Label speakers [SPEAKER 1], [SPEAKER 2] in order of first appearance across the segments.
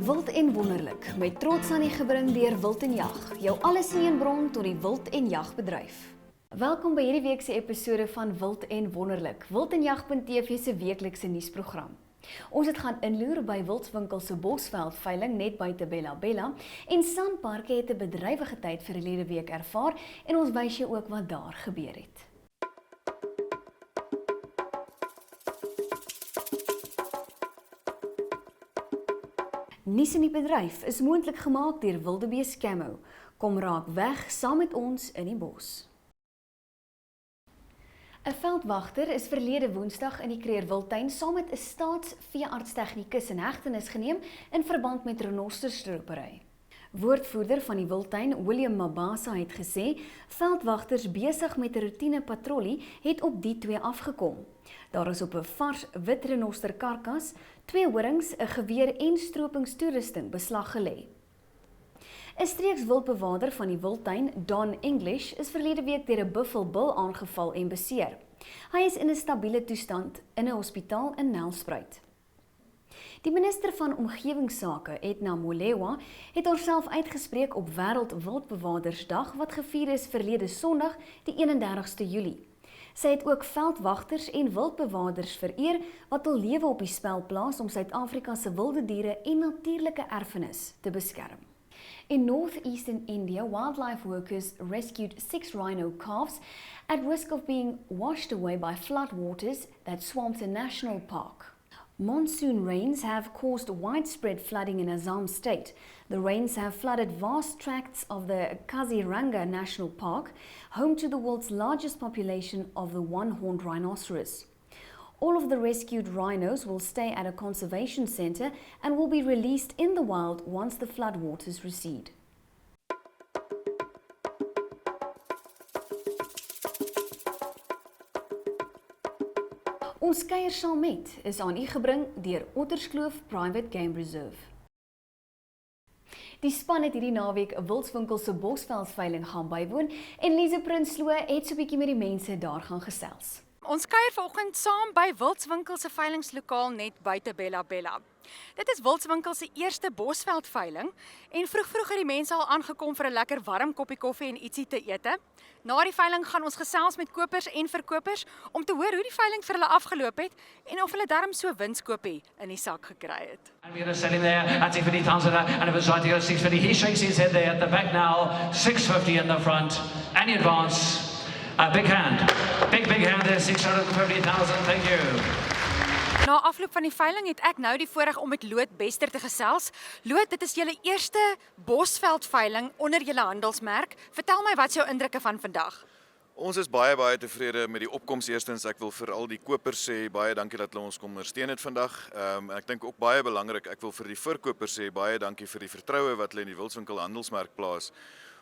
[SPEAKER 1] Wild en wonderlik, met trots aan die gebring deur Wild en Jag, jou alles in een bron tot die wild en jagbedryf. Welkom by hierdie week se episode van Wild en Wonderlik, wildενjag.tv se weeklikse nuusprogram. Ons het gaan inloer by Wildswinkel se Bosveld veiling net buite Bella Bella en Sanparks het 'n bedrywige tyd verlede week ervaar en ons wys jou ook wat daar gebeur het. Nuus in die bedryf is moontlik gemaak deur Wildebeest Camo. Kom raak weg saam met ons in die bos. 'n Veldwagter is verlede Woensdag in die Kreerwiltuin saam met 'n staatsveeartstegnikus in hegtenis geneem in verband met renosterstropery. Woordvoerder van die wildtuin, William Mabasa, het gesê veldwagters besig met 'n roetine patrollie het op die twee afgekom. Daar is op 'n vars wit renoster karkas, 2 horings, 'n geweer en stropingstoerusting beslag gelê. 'n Streekswildbewaarder van die wildtuin, Don English, is verlede week deur 'n buffelbil aangeval en beseer. Hy is in 'n stabiele toestand in 'n hospitaal in Nelspruit. Die minister van Omgewingsake, Edna Molewa, het haarself uitgespreek op Wêreldwildbewaardersdag wat gevier is verlede Sondag, die 31ste Julie. Sy het ook veldwagters en wildbewaarders vereer wat hul lewe op die spel plaas om Suid-Afrika se wilde diere en natuurlike erfenis te beskerm. In northeastern India, wildlife workers rescued 6 rhino calves at risk of being washed away by floodwaters that swamped a national park. Monsoon rains have caused widespread flooding in Assam state. The rains have flooded vast tracts of the Kaziranga National Park, home to the world's largest population of the one-horned rhinoceros. All of the rescued rhinos will stay at a conservation centre and will be released in the wild once the floodwaters recede. Ons kuier saam met is aan u gebring deur Otterskloof Private Game Reserve. Die span het hierdie naweek 'n Wildswinkel se Bosveldsveiling gaan bywoon en Lize Prinsloo het so 'n bietjie met die mense daar gaan gesels.
[SPEAKER 2] Ons kuier vanoggend saam by Wildswinkel se veilingslokaal net buite Bella Bella. Dit is Wildswinkel se eerste Bosveldveiling en vroeg het die mense al aangekom vir 'n lekker warm koppie koffie en ietsie te ete. Na die veiling gaan ons gesels met kopers en verkopers om te hoor hoe die veiling vir hulle afgeloop het en of hulle darm so winskoopie in die sak gekry het.
[SPEAKER 3] And we're going to sell him there at 50,000 and it was right to go 650. He shakes his head there at the back now, 650 in the front. Any advance? A big hand. Big hand there, 650,000. Thank you.
[SPEAKER 2] Na afloop van die veiling het ek nou die voorreg om met Loot Bester te gesels. Loot, dit is julle eerste Bosveldveiling onder julle handelsmerk. Vertel my wat is jou indrukke van vandag?
[SPEAKER 4] Ons is baie tevrede met die opkoms eerstens. Ek wil vir al die kopers sê baie dankie dat hulle ons kom ondersteun het vandag. Ek dink ook baie belangrik, ek wil vir die verkopers sê baie dankie vir die vertroue wat hulle in die Wildswinkel handelsmerk plaas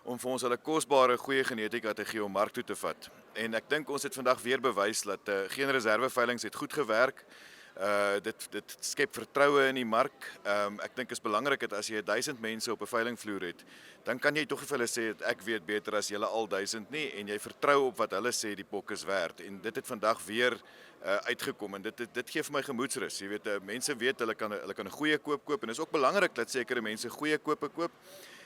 [SPEAKER 4] om vir ons hulle kosbare goeie genetika te gee om mark toe te vat. En ek dink ons het vandag weer bewys dat geen reserveveilings het goed gewerk. Dit skep vertroue in die mark. Ek dink is belangrik dat as jy 1000 mense op 'n veilingvloer het, dan kan jy tog vir hulle sê dat ek weet beter as julle al 1000 nie en jy vertrou op wat hulle sê die pok is werd en dit het vandag weer uitgekom en dit gee vir my gemoedsrus. Jy weet, mense weet hulle kan 'n goeie koop en dit is ook belangrik dat sekere mense goeie koop.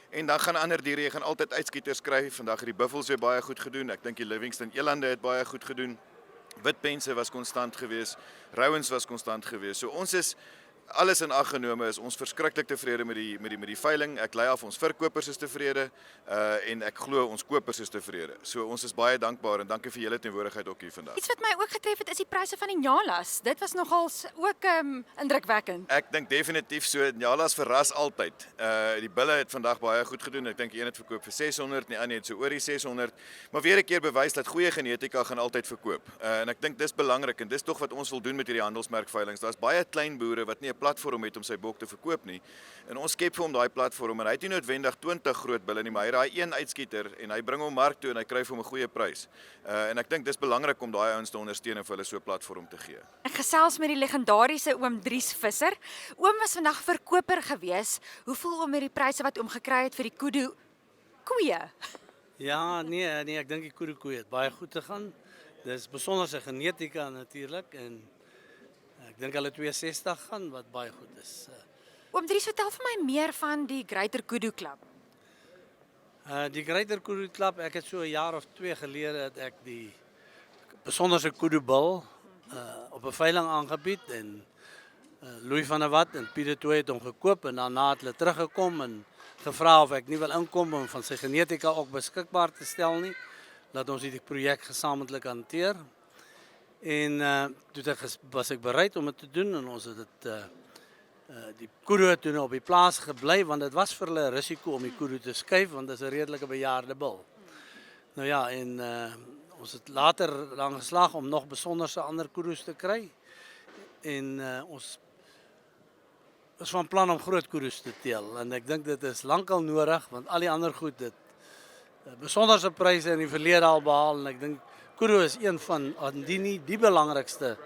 [SPEAKER 4] En dan gaan ander diere, jy gaan altyd uitskieters kry. Vandag het die buffels weer baie goed gedoen. Ek dink die Livingston elande het baie goed gedoen. Witpense was konstant geweest, rouens was konstant geweest. So ons is alles in ag genome is ons verskriklik tevrede met die veiling. Ek lei af ons verkopers is tevrede en ek glo ons kopers is tevrede. So ons is baie dankbaar en dankie vir julle teenwoordigheid ook hier vandag.
[SPEAKER 2] Iets wat my ook getref het is die pryse van die nyalas. Dit was nogals ook indrukwekkend.
[SPEAKER 4] Ek dink definitief so. Nyalas verras altyd. Die bulle het vandag baie goed gedoen. Ek dink een het verkoop vir 600, die ander het so oor die 600. Maar weer 'n keer bewys dat goeie genetika gaan altyd verkoop. En ek dink dis belangrik en dis tog wat ons wil doen met hierdie handelsmerkveilings. Daar's baie klein boere wat nie 'n platform het om sy bok te verkoop nie. En ons skep vir hom daai platform en hy het nie noodwendig 20 groot bulle nie, maar hy het daai een uitskieter en hy bring hom mark toe en hy kry vir hom 'n goeie prys. En ek dink dis belangrik om daai ouens te ondersteun en vir hulle so 'n platform te gee.
[SPEAKER 2] Ek gesels met die legendariese oom Dries Visser. Oom was vandag verkoper gewees. Hoe voel oom met die pryse wat oom gekry het vir die kudu koeie?
[SPEAKER 5] Ja, nee, ek dink die kudu koeie het baie goed te gaan. Dis besonderse genetika natuurlik en ek dink hulle 260 gaan wat baie goed is.
[SPEAKER 2] Oom Dries, vertel vir my meer van die Greater Kudu Club.
[SPEAKER 5] Die Greater Kudu Club, ek het so 'n jaar of 2 gelede het ek die besonderse kudu bil op 'n veiling aangebied en Louis van der Walt en Pieter Tooi het hom gekoop en daarna het hulle teruggekom en gevra of ek nie wil inkom om van sy genetika ook beskikbaar te stel nie. Laat ons die projek gesamentlik hanteer. En toe was ek bereid om dit te doen en ons het dit die kudu het toe op die plaas gebly want dit was vir hulle 'n risiko om die kudu te skuif want dit is 'n redelike bejaarde bil. Nou ja, en ons het later dan geslaag om nog besonderse ander kudus te kry. En ons is van plan om groot kudus te teel en ek dink dit is lankal nodig want al die ander goed dit besonderse pryse in die verlede al behaal en ek dink kudu is een van indien nie die belangrikste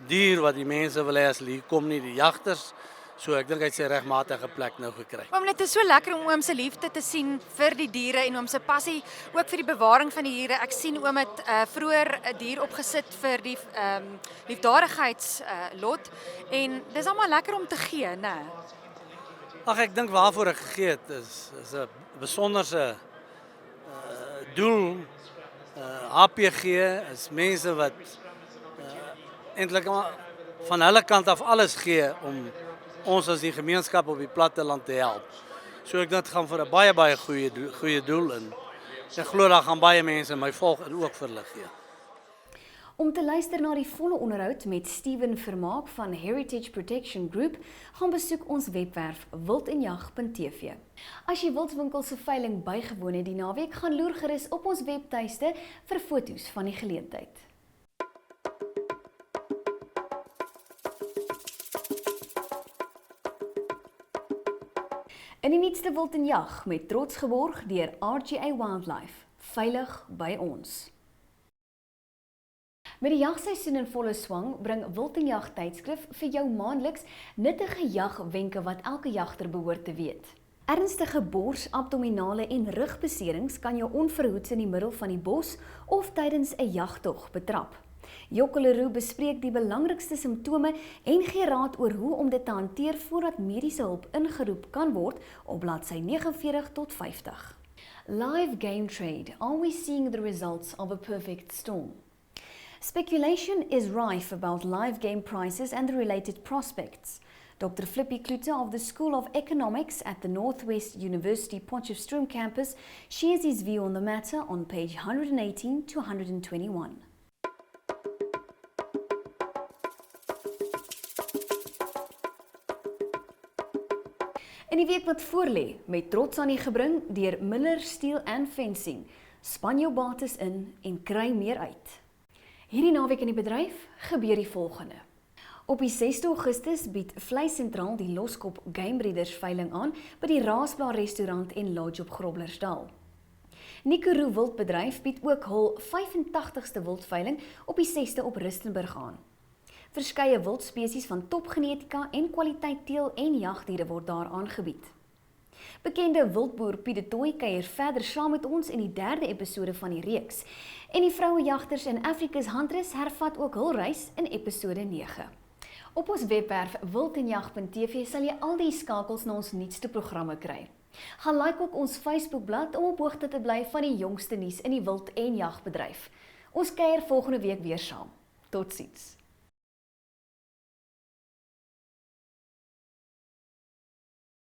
[SPEAKER 5] dier wat die mense wil hê as hulle hier kom nie, die jagters. So ek dink hy het sy regmatige plek nou gekry.
[SPEAKER 2] Oom, dit is so lekker om oom se liefde te sien vir die diere en oom se passie ook vir die bewaring van die diere. Ek sien oom het vroeër 'n dier opgesit vir die liefdadigheidslot en dis almal lekker om te gee, né?
[SPEAKER 5] Ag ek dink waarvoor ek gegee het is 'n besonderse doel. HPG is mense wat eintlik van hulle kant af alles gee om ons as die gemeenskap op die platteland te help. So ek dit gaan vir 'n baie goeie doel en ek glo daar gaan baie mense my volg en ook vir hulle gee.
[SPEAKER 1] Om te luister na die volle onderhoud met Steven Vermaak van Heritage Protection Group, gaan besoek ons webwerf wildenjag.tv. As jy Wildswinkel se veiling bygewoon het die naweek, gaan loer gerus op ons webtuiste vir foto's van die geleentheid. In die nuutste Wild en Jag met trots geborg deur RGA Wildlife, veilig by ons. Met die jagseisoen in volle swang, bring Wild en Jag tydskrif vir jou maandeliks nuttige jagwenke wat elke jagter behoort te weet. Ernstige bors, abdominale en rugbeserings kan jou onverhoeds in die middel van die bos of tydens 'n jagtog betrap. Jokkeleroe bespreek die belangrikste simptome en gee raad oor hoe om dit te hanteer voordat mediese hulp ingeroep kan word op bladsy 49 tot 50. Live game trade. Are we seeing the results of a perfect storm? Speculation is rife about live game prices and the related prospects. Dr. Flippy Klute of the School of Economics at the Northwest University Potchefstroom campus shares his view on the matter on page 118 to 121. In die week wat voorlê, met trots aan die gebring deur Miller Steel and Fencing, span jou bates in en kry meer uit. Hierdie naweek in die bedryf gebeur die volgende. Op die 6 Augustus bied Vleis Sentraal die Loskop Game Breeders veiling aan by die Raasblaar restaurant en lodge op Groblersdal. Nicoroo Wildbedryf bied ook hul 85ste wildveiling op die 6de op Rustenburg aan. Verskeie wildspesies van topgenetika en kwaliteit teel en jagdiere word daar aangebied. Bekende wildboer Pieter Tooi kuier verder saam met ons in die 3de episode van die reeks. En die vrouejagters in Africa's Huntress hervat ook hul reis in episode 9. Op ons webwerf wildenjag.tv sal jy al die skakels na ons nuutste programme kry. Gaan like ook ons Facebookblad om op hoogte te bly van die jongste nuus in die wild- en jagbedryf. Ons kuier volgende week weer saam. Totsiens.